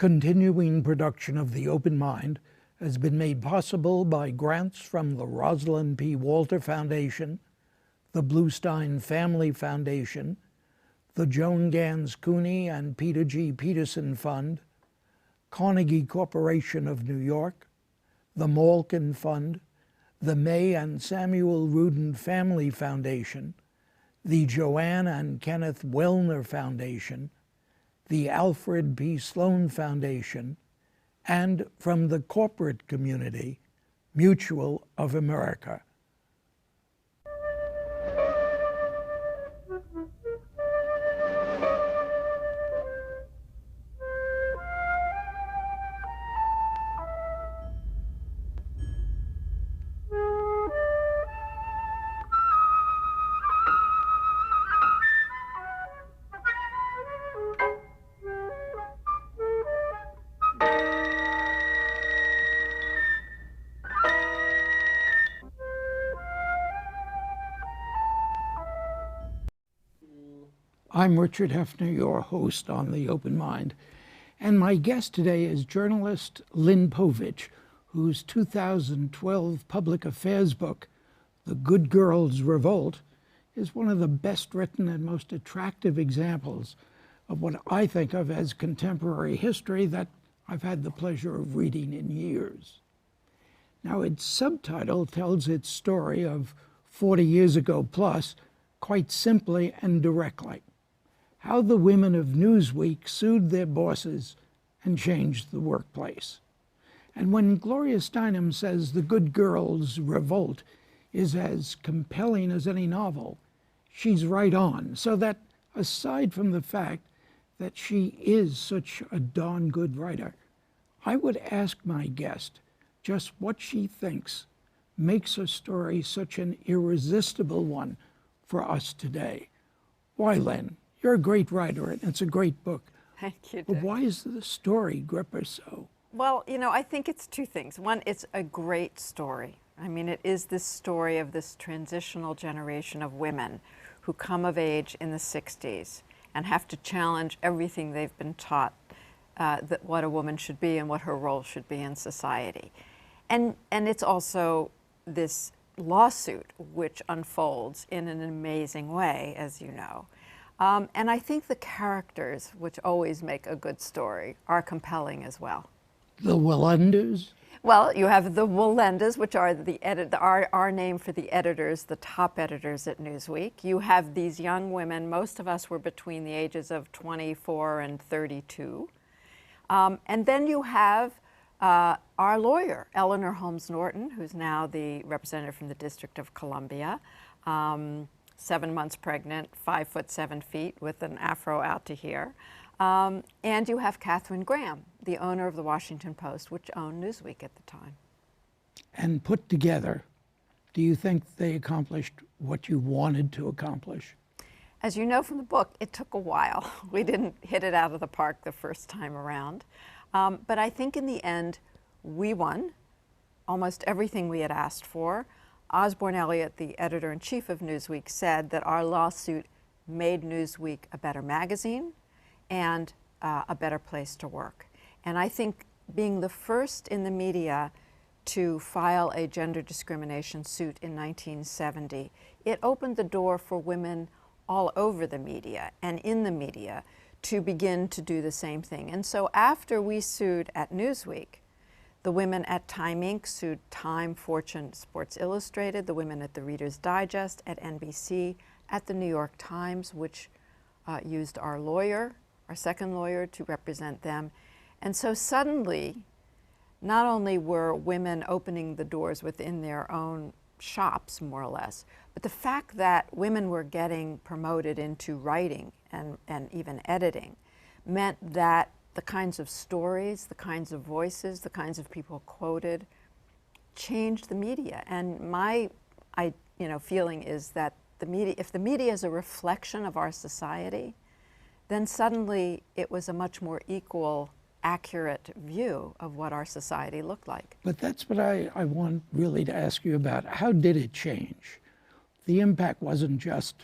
Continuing production of The Open Mind has been made possible by grants from the Rosalind P. Walter Foundation, the Bluestein Family Foundation, the Joan Gans Cuny and Peter G. Peterson Fund, Carnegie Corporation of New York, the Malkin Fund, the May and Samuel Rudin Family Foundation, the Joanne and Kenneth Wellner Foundation, the Alfred P. Sloan Foundation, and from the corporate community, Mutual of America. I'm Richard Heffner, your host on The Open Mind, and my guest today is journalist Lynn Povich, whose 2012 public affairs book, The Good Girl's Revolt, is one of the best written and most attractive examples of what I think of as contemporary history that I've had the pleasure of reading in years. Now, its subtitle tells its story of 40 years ago plus, quite simply and directly. How the women of Newsweek sued their bosses and changed the workplace. And when Gloria Steinem says The Good Girl's Revolt is as compelling as any novel, she's right on. So that aside from the fact that she is such a darn good writer, I would ask my guest just what she thinks makes her story such an irresistible one for us today. Why, Lynn? You're a great writer, and it's a great book. Thank you, Dick. But why is the story grip her so? Well, you know, I think it's two things. One, it's a great story. I mean, it is this story of this transitional generation of women who come of age in the 60s and have to challenge everything they've been taught that what a woman should be and what her role should be in society. And it's also this lawsuit which unfolds in an amazing way, as you know. And I think the characters, which always make a good story, are compelling as well. The Wallendas? Well, you have the Wallendas, which are our name for the editors, the top editors at Newsweek. You have these young women. Most of us were between the ages of 24 and 32. And then you have our lawyer, Eleanor Holmes Norton, who's now the representative from the District of Columbia. 7 months pregnant, 5 foot 7 feet with an afro out to here. And you have Katharine Graham, the owner of the Washington Post, which owned Newsweek at the time. And put together, do you think they accomplished what you wanted to accomplish? As you know from the book, it took a while. We didn't hit it out of the park the first time around. But I think in the end, we won almost everything we had asked for. Osborne Elliott, the editor-in-chief of Newsweek, said that our lawsuit made Newsweek a better magazine and a better place to work. And I think being the first in the media to file a gender discrimination suit in 1970, it opened the door for women all over the media and in the media to begin to do the same thing. And so after we sued at Newsweek, the women at Time Inc. sued Time, Fortune, Sports Illustrated, the women at the Reader's Digest, at NBC, at the New York Times, which used our lawyer, our second lawyer, to represent them. And so suddenly, not only were women opening the doors within their own shops, more or less, but the fact that women were getting promoted into writing and even editing meant that the kinds of stories, the kinds of voices, the kinds of people quoted changed the media. And my feeling is that the media, if the media is a reflection of our society, then suddenly it was a much more equal, accurate view of what our society looked like. But that's what I want really to ask you about. How did it change? The impact wasn't just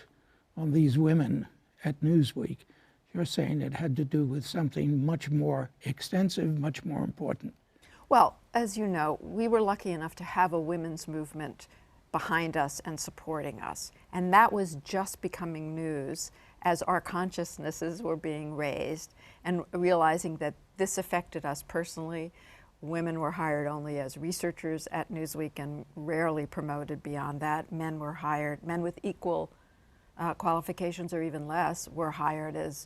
on these women at Newsweek. You're saying it had to do with something much more extensive, much more important. Well, as you know, we were lucky enough to have a women's movement behind us and supporting us. And that was just becoming news as our consciousnesses were being raised and realizing that this affected us personally. Women were hired only as researchers at Newsweek and rarely promoted beyond that. Men were hired, men with equal qualifications or even less were hired as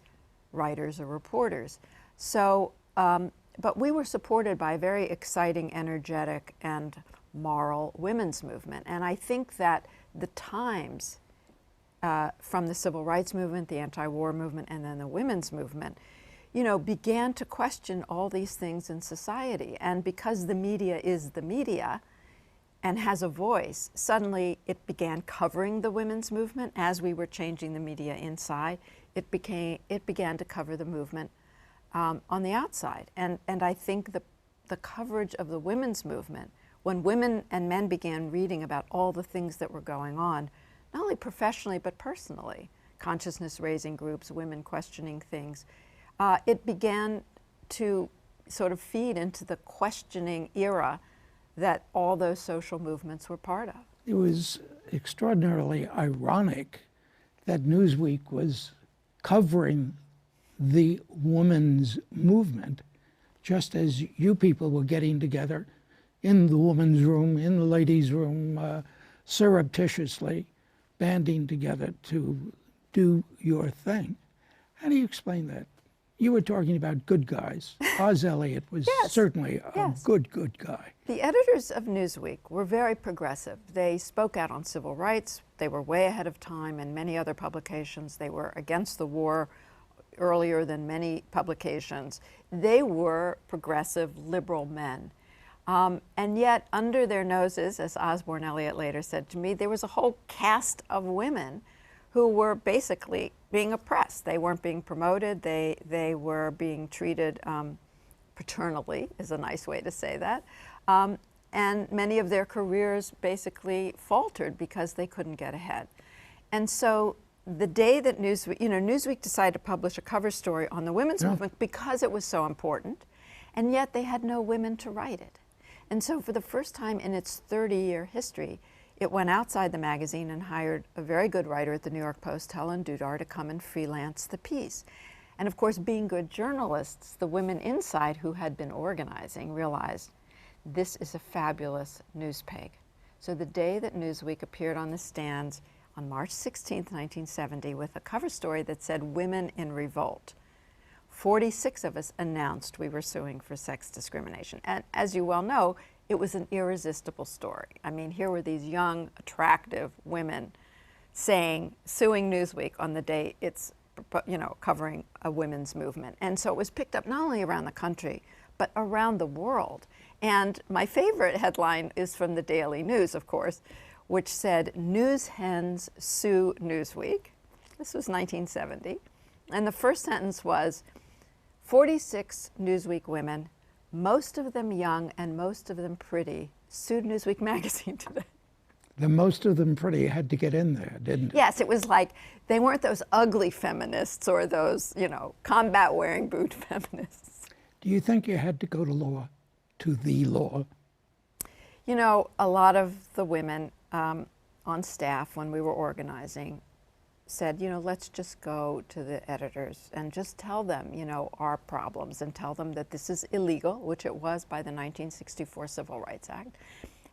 writers or reporters. So, but we were supported by a very exciting, energetic, and moral women's movement. And I think that the times from the civil rights movement, the anti-war movement, and then the women's movement, you know, began to question all these things in society. And because the media is the media and has a voice, suddenly it began covering the women's movement. As we were changing the media inside, it began to cover the movement on the outside. And I think the coverage of the women's movement, when women and men began reading about all the things that were going on, not only professionally but personally, consciousness-raising groups, women questioning things, it began to sort of feed into the questioning era that all those social movements were part of. It was extraordinarily ironic that Newsweek was covering the women's movement just as you people were getting together in the woman's room, in the ladies' room, surreptitiously banding together to do your thing. How do you explain that? You were talking about good guys. Oz Elliott was certainly a good guy. The editors of Newsweek were very progressive. They spoke out on civil rights. They were way ahead of time in many other publications. They were against the war earlier than many publications. They were progressive, liberal men. And yet, under their noses, as Osborne Elliott later said to me, there was a whole cast of women who were basically being oppressed. They weren't being promoted. They were being treated paternally, is a nice way to say that. And many of their careers basically faltered because they couldn't get ahead. And so the day that Newsweek decided to publish a cover story on the women's movement because it was so important, and yet they had no women to write it. And so for the first time in its 30-year history, it went outside the magazine and hired a very good writer at the New York Post, Helen Dudar, to come and freelance the piece. And of course, being good journalists, the women inside who had been organizing realized this is a fabulous news peg. So the day that Newsweek appeared on the stands on March 16th, 1970, with a cover story that said "Women in Revolt," 46 of us announced we were suing for sex discrimination. And as you well know, it was an irresistible story. I mean, here were these young, attractive women suing Newsweek on the day it's, covering a women's movement. And so it was picked up not only around the country, but around the world. And my favorite headline is from the Daily News, of course, which said, "News hens sue Newsweek." This was 1970. And the first sentence was, 46 Newsweek women, most of them young and most of them pretty, sued Newsweek magazine today. The most of them pretty had to get in there, didn't it? Yes, it was like, they weren't those ugly feminists or those, combat-wearing boot feminists. Do you think you had to go to the law? You know, a lot of the women on staff when we were organizing said, let's just go to the editors and just tell them, our problems and tell them that this is illegal, which it was by the 1964 Civil Rights Act,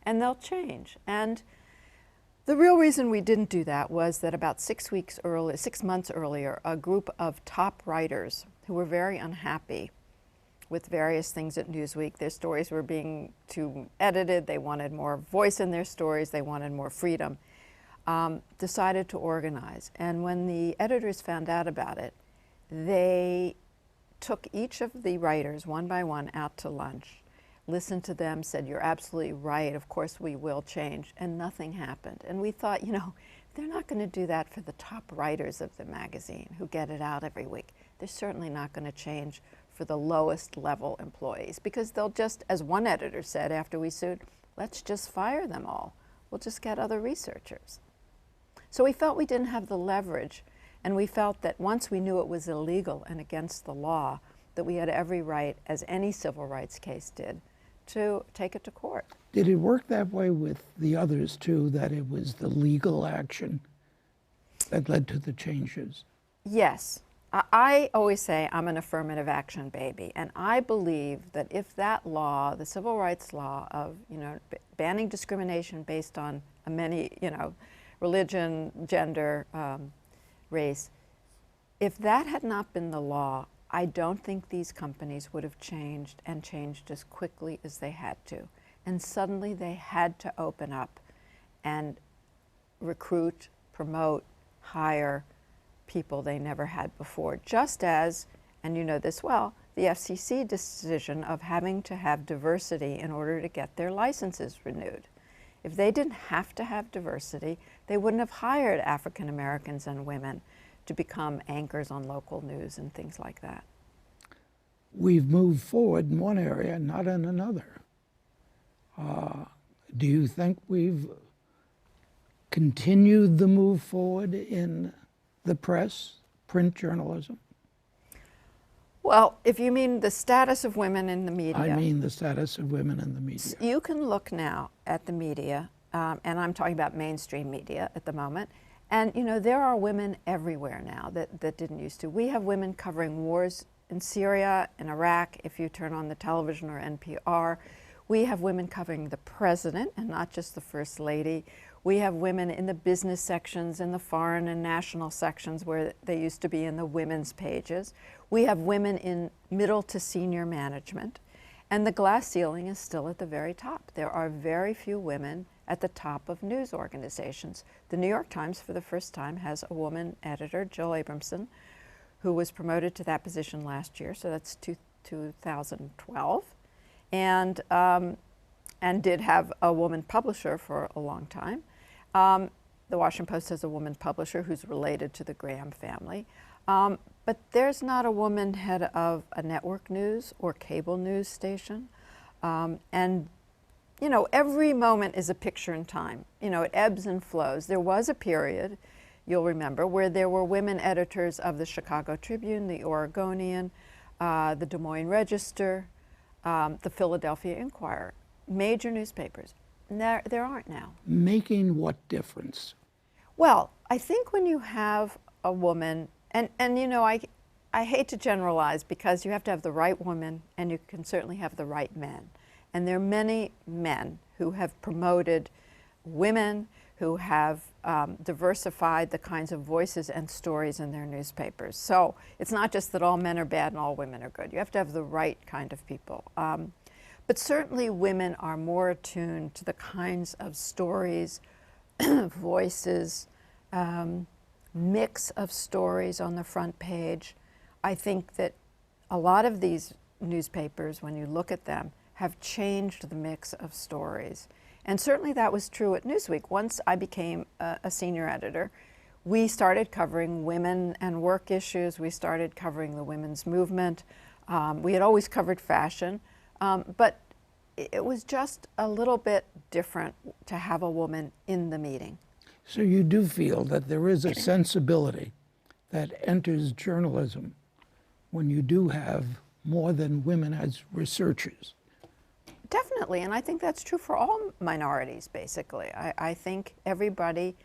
and they'll change. And the real reason we didn't do that was that about 6 months earlier, a group of top writers who were very unhappy with various things at Newsweek. Their stories were being too edited. They wanted more voice in their stories. They wanted more freedom. Decided to organize. And when the editors found out about it, they took each of the writers one by one out to lunch, listened to them, said, "You're absolutely right, of course we will change," and nothing happened. And we thought, they're not going to do that for the top writers of the magazine who get it out every week. They're certainly not going to change for the lowest level employees, because they'll just, as one editor said after we sued, "Let's just fire them all. We'll just get other researchers." So we felt we didn't have the leverage And we felt that once we knew it was illegal and against the law, that we had every right, as any civil rights case did, to take it to court. Did it work that way with the others too, that it was the legal action that led to the changes? Yes. I always say I'm an affirmative action baby, and I believe that if that law, the civil rights law of, banning discrimination based on many, religion, gender, race, if that had not been the law, I don't think these companies would have changed and changed as quickly as they had to. And suddenly they had to open up and recruit, promote, hire people they never had before. Just as, and you know this well, the FCC decision of having to have diversity in order to get their licenses renewed. If they didn't have to have diversity, they wouldn't have hired African Americans and women to become anchors on local news and things like that. We've moved forward in one area, not in another. Do you think we've continued the move forward in the press, print journalism? Well, if you mean the status of women in the media. I mean the status of women in the media. You can look now at the media, and I'm talking about mainstream media at the moment, and there are women everywhere now that didn't used to. We have women covering wars in Syria, in Iraq, if you turn on the television or NPR. We have women covering the president and not just the first lady. We have women in the business sections, in the foreign and national sections where they used to be in the women's pages. We have women in middle to senior management. And the glass ceiling is still at the very top. There are very few women at the top of news organizations. The New York Times, for the first time, has a woman editor, Jill Abramson, who was promoted to that position last year, so that's 2012. And did have a woman publisher for a long time. The Washington Post has a woman publisher who's related to the Graham family. But there's not a woman head of a network news or cable news station. And every moment is a picture in time. It ebbs and flows. There was a period, you'll remember, where there were women editors of the Chicago Tribune, the Oregonian, the Des Moines Register, the Philadelphia Inquirer, major newspapers. There aren't now. Making what difference? Well, I think when you have a woman, and I hate to generalize because you have to have the right woman and you can certainly have the right men. And there are many men who have promoted women, who have diversified the kinds of voices and stories in their newspapers. So it's not just that all men are bad and all women are good. You have to have the right kind of people. But certainly women are more attuned to the kinds of stories, voices, mix of stories on the front page. I think that a lot of these newspapers, when you look at them, have changed the mix of stories. And certainly that was true at Newsweek. Once I became a senior editor, we started covering women and work issues. We started covering the women's movement. We had always covered fashion, but it was just a little bit different to have a woman in the meeting. So you do feel that there is a sensibility that enters journalism when you do have more than women as researchers? Definitely, and I think that's true for all minorities, basically. I think everybody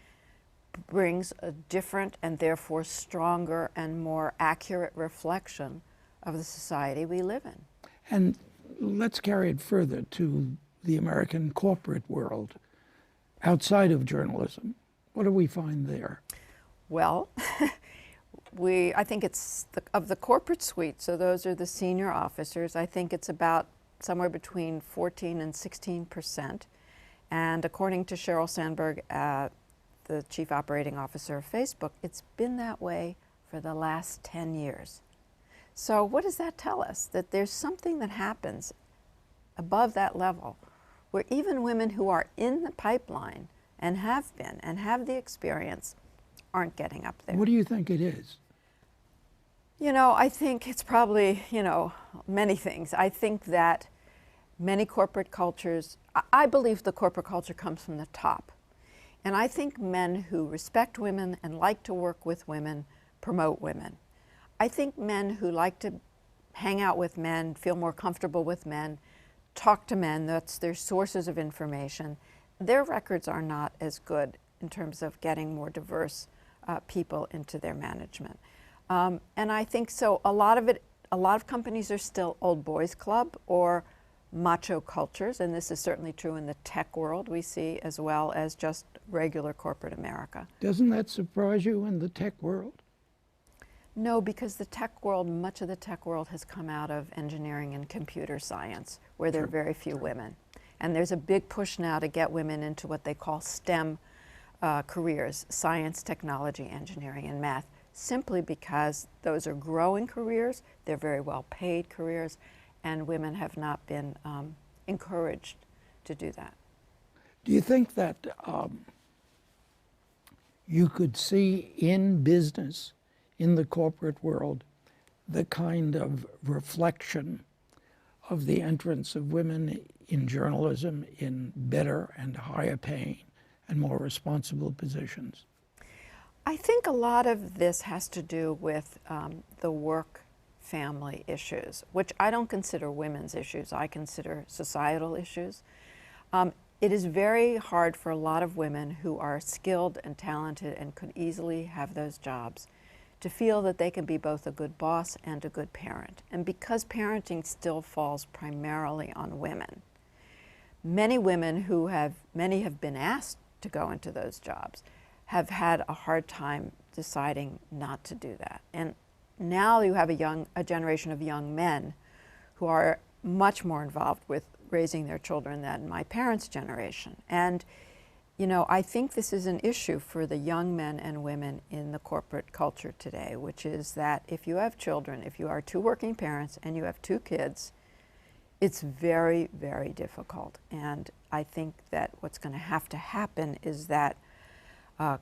brings a different and therefore stronger and more accurate reflection of the society we live in. And let's carry it further to the American corporate world. Outside of journalism, what do we find there? Well, I think it's of the corporate suite, so those are the senior officers, I think it's about somewhere between 14 and 16%. And according to Sheryl Sandberg, the chief operating officer of Facebook, it's been that way for the last 10 years. So what does that tell us? That there's something that happens above that level where even women who are in the pipeline and have been and have the experience aren't getting up there. What do you think it is? I think it's probably, many things. I think that many corporate cultures, I believe the corporate culture comes from the top. And I think men who respect women and like to work with women promote women. I think men who like to hang out with men, feel more comfortable with men, talk to men, that's their sources of information, their records are not as good in terms of getting more diverse people into their management. And I think so a lot of companies are still old boys club or macho cultures, and this is certainly true in the tech world we see as well as just regular corporate America. Doesn't that surprise you in the tech world? No, because the tech world, much of the tech world has come out of engineering and computer science, where there are very few women. And there's a big push now to get women into what they call STEM careers, science, technology, engineering, and math, simply because those are growing careers, they're very well paid careers, and women have not been encouraged to do that. Do you think that you could see in business, in the corporate world, the kind of reflection of the entrance of women in journalism in better and higher paying and more responsible positions? I think a lot of this has to do with the work-family issues, which I don't consider women's issues. I consider societal issues. It is very hard for a lot of women who are skilled and talented and could easily have those jobs to feel that they can be both a good boss and a good parent. And because parenting still falls primarily on women, many women many have been asked to go into those jobs, have had a hard time deciding not to do that. And now you have a generation of young men who are much more involved with raising their children than my parents' generation. And you know, I think this is an issue for the young men and women in the corporate culture today, which is that if you have children, if you are two working parents and you have two kids, it's very, very difficult. And I think that what's going to happen is that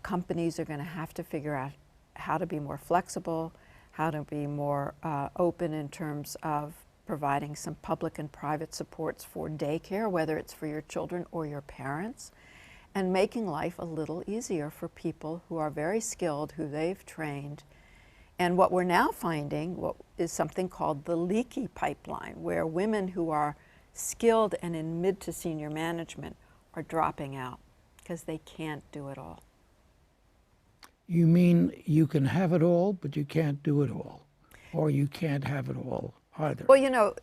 companies are going to have to figure out how to be more flexible, how to be more open in terms of providing some public and private supports for daycare, whether it's for your children or your parents, and making life a little easier for people who are very skilled, who they've trained. And what we're now finding is something called the leaky pipeline, where women who are skilled and in mid to senior management are dropping out because they can't do it all. You mean you can have it all, but you can't do it all, or you can't have it all either? Well, you know,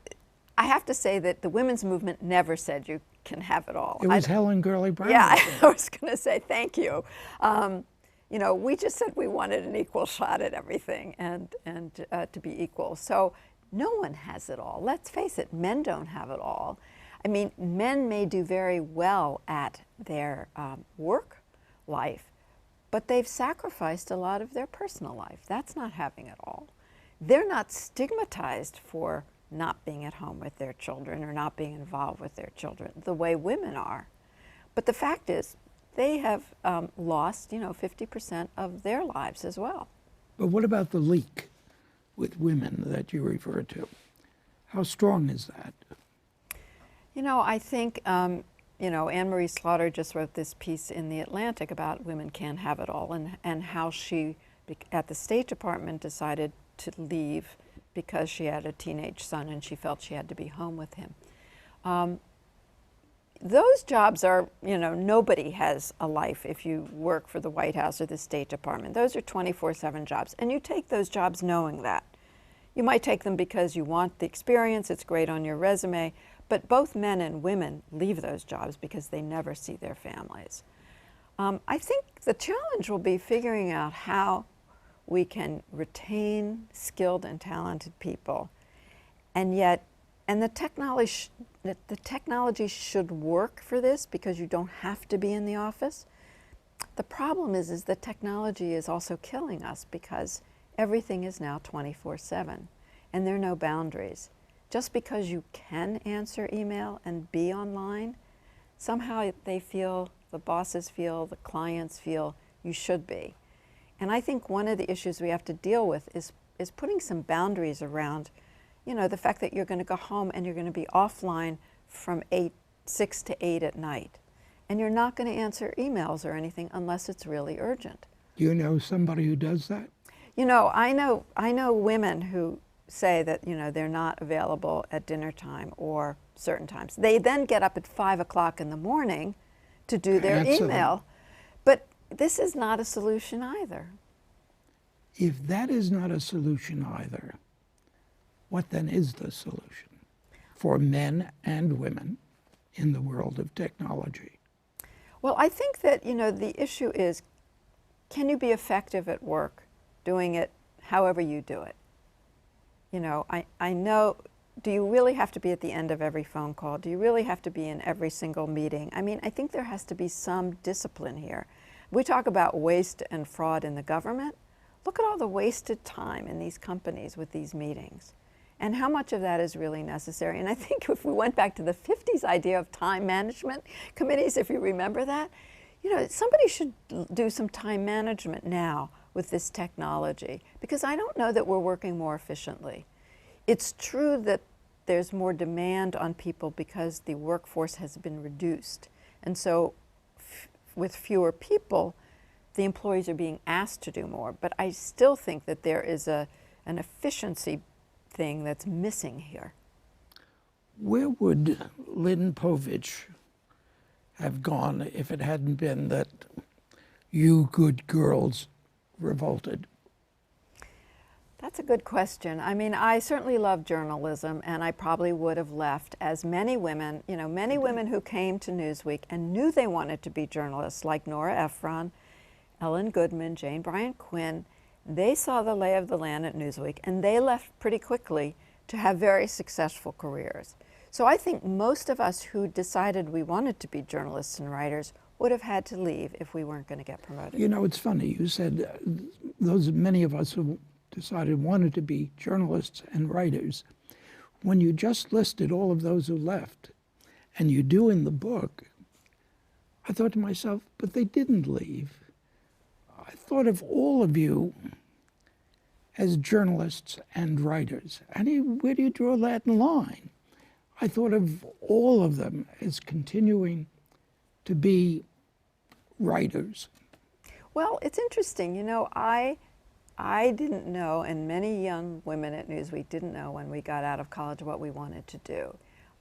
I have to say that the women's movement never said you can have it all. It was Helen Gurley Brown. Yeah, I was going to say thank you. You know, we just said we wanted an equal shot at everything and to be equal. So no one has it all. Let's face it, men don't have it all. I mean, men may do very well at their work life, but they've sacrificed a lot of their personal life. That's not having it all. They're not stigmatized for not being at home with their children or not being involved with their children the way women are. But the fact is, they have lost, you know, 50% of their lives as well. But what about the leak with women that you refer to? How strong is that? You know, I think, you know, Anne Marie Slaughter just wrote this piece in The Atlantic about women can't have it all, and how she, at the State Department, decided to leave because she had a teenage son and she felt she had to be home with him. Those jobs are, you know, nobody has a life if you work for the White House or the State Department. Those are 24/7 jobs, and you take those jobs knowing that. You might take them because you want the experience, it's great on your resume, but both men and women leave those jobs because they never see their families. I think the challenge will be figuring out how we can retain skilled and talented people, and yet, and the technology should work for this because you don't have to be in the office. The problem is that technology is also killing us because everything is now 24/7 and there are no boundaries. Just because you can answer email and be online, somehow they feel, the bosses feel, the clients feel you should be. And I think one of the issues we have to deal with is putting some boundaries around, you know, the fact that you're going to go home and you're going to be offline from 6 to 8 at night. And you're not going to answer emails or anything unless it's really urgent. Do you know somebody who does that? I know women who say that, they're not available at dinner time or certain times. They then get up at 5 o'clock in the morning to do their Answer them. email. But this is not a solution either. If that is not a solution either, what then is the solution for men and women in the world of technology? Well, I think that, the issue is, can you be effective at work doing it however you do it? I know, do you really have to be at the end of every phone call? Do you really have to be in every single meeting? I mean, I think there has to be some discipline here. We talk about waste and fraud in the government. Look at all the wasted time in these companies with these meetings and how much of that is really necessary. And I think if we went back to the 50s idea of time management committees, if you remember that, somebody should do some time management now with this technology, because I don't know that we're working more efficiently. It's true that there's more demand on people because the workforce has been reduced. And so with fewer people, the employees are being asked to do more. But I still think that there is an efficiency thing that's missing here. Where would Lynn Povich have gone if it hadn't been that you good girls revolted? That's a good question. I mean, I certainly love journalism, and I probably would have left, as many women, many women who came to Newsweek and knew they wanted to be journalists, like Nora Ephron, Ellen Goodman, Jane Bryant Quinn. They saw the lay of the land at Newsweek, and they left pretty quickly to have very successful careers. So I think most of us who decided we wanted to be journalists and writers would have had to leave if we weren't going to get promoted. It's funny. You said many of us who decided wanted to be journalists and writers. When you just listed all of those who left, and you do in the book, I thought to myself, but they didn't leave. I thought of all of you as journalists and writers. Where do you draw that line? I thought of all of them as continuing to be writers. Well, it's interesting. I didn't know, and many young women at Newsweek didn't know when we got out of college what we wanted to do.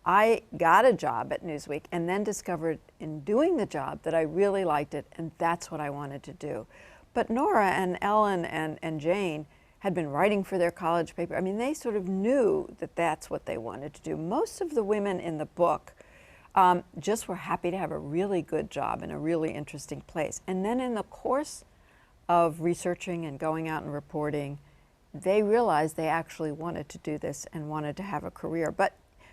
I got a job at Newsweek and then discovered in doing the job that I really liked it, and that's what I wanted to do. But Nora and Ellen and Jane had been writing for their college paper. I mean, they sort of knew that that's what they wanted to do. Most of the women in the book just were happy to have a really good job in a really interesting place. And then in the course of researching and going out and reporting, they realized they actually wanted to do this and wanted to have a career. But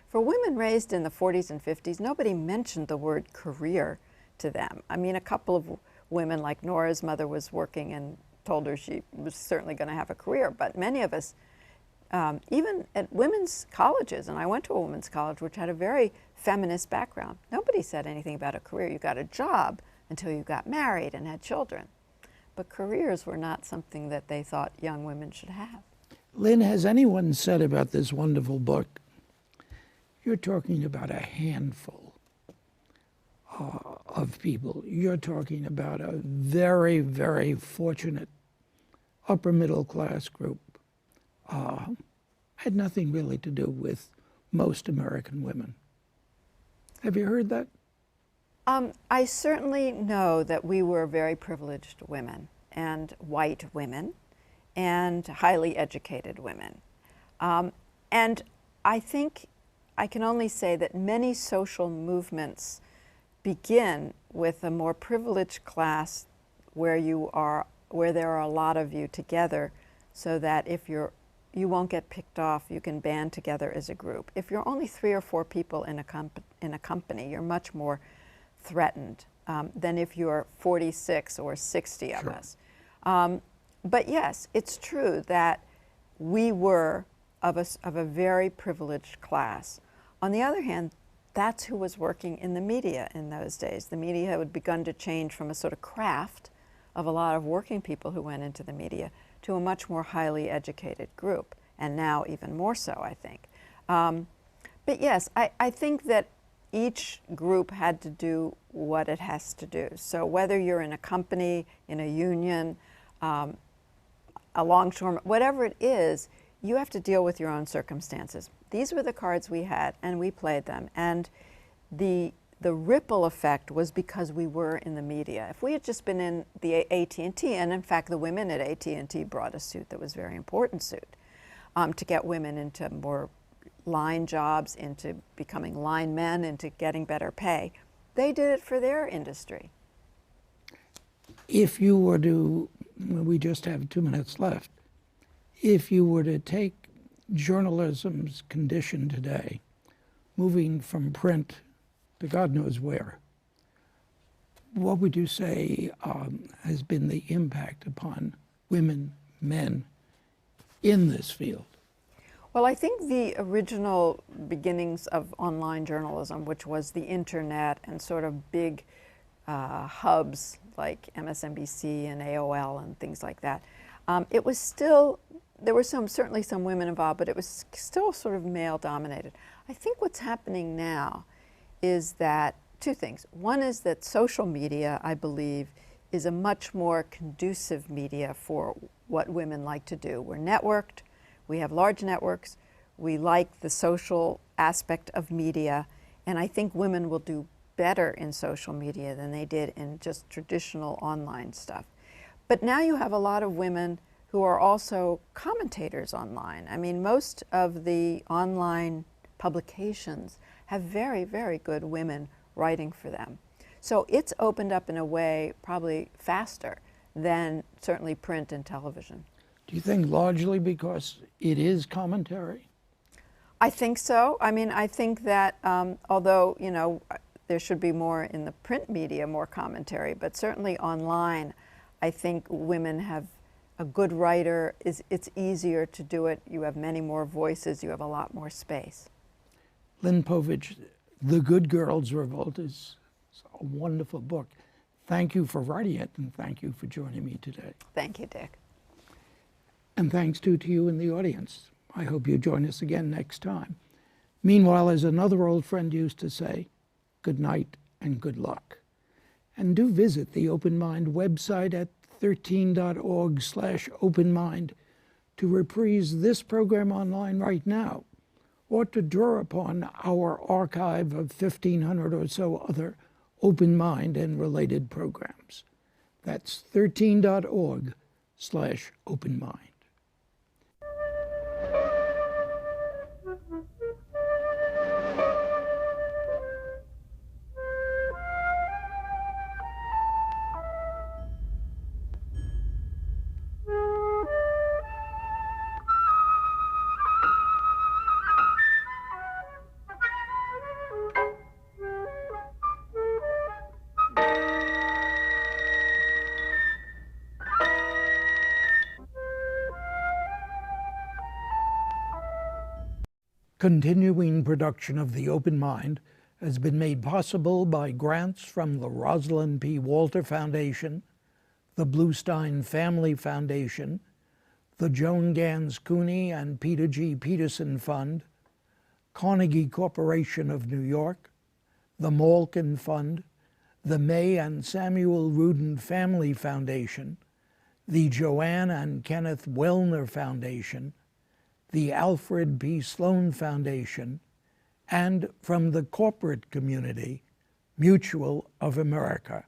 for women raised in the 40s and 50s, nobody mentioned the word career to them. I mean, a couple of women, like Nora's mother was working and told her she was certainly going to have a career, but many of us, even at women's colleges, and I went to a women's college which had a very feminist background, nobody said anything about a career. You got a job until you got married and had children. But careers were not something that they thought young women should have. Lynn, has anyone said about this wonderful book, you're talking about a handful of people. You're talking about a very, very fortunate upper middle class group. Had nothing really to do with most American women. Have you heard that? I certainly know that we were very privileged women, and white women, and highly educated women. And I think I can only say that many social movements begin with a more privileged class where there are a lot of you together, so that if you won't get picked off, you can band together as a group. If you're only 3 or 4 people in a company, you're much more threatened than if you're 46 or 60 of us. But yes, it's true that we were of a very privileged class. On the other hand, that's who was working in the media in those days. The media had begun to change from a sort of craft of a lot of working people who went into the media to a much more highly educated group, and now even more so, I think. But yes, I think that each group had to do what it has to do. So whether you're in a company, in a union, a longshoreman, whatever it is, you have to deal with your own circumstances. These were the cards we had, and we played them. And the ripple effect was because we were in the media. If we had just been in the AT&T, and in fact the women at AT&T brought a suit that was a very important suit to get women into more line jobs, into becoming line men, into getting better pay. They did it for their industry. If you were to, we just have 2 minutes left, if you were to take journalism's condition today, moving from print to God knows where, what would you say has been the impact upon women, men in this field? Well, I think the original beginnings of online journalism, which was the internet and sort of big hubs like MSNBC and AOL and things like that, it was still, there were certainly some women involved, but it was still sort of male dominated. I think what's happening now is that two things. One is that social media, I believe, is a much more conducive media for what women like to do. We're networked, we have large networks, we like the social aspect of media, and I think women will do better in social media than they did in just traditional online stuff. But now you have a lot of women who are also commentators online. I mean, most of the online publications have very, very good women writing for them. So it's opened up in a way probably faster than certainly print and television. Do you think largely because it is commentary? I think so. I mean, I think that although, you know, there should be more in the print media, more commentary, but certainly online, I think women have a good writer. It's easier to do it. You have many more voices. You have a lot more space. Lynn Povich, The Good Girls Revolt is a wonderful book. Thank you for writing it, and thank you for joining me today. Thank you, Dick. And thanks too to you in the audience. I hope you join us again next time. Meanwhile, as another old friend used to say, good night and good luck. And do visit the Open Mind website at 13.org/openmind to reprise this program online right now, or to draw upon our archive of 1,500 or so other Open Mind and related programs. That's 13.org/openmind. Continuing production of The Open Mind has been made possible by grants from the Rosalind P. Walter Foundation, the Bluestein Family Foundation, the Joan Gans Cuny and Peter G. Peterson Fund, Carnegie Corporation of New York, the Malkin Fund, the May and Samuel Rudin Family Foundation, the Joanne and Kenneth Wellner Foundation, the Alfred P. Sloan Foundation, and from the corporate community, Mutual of America.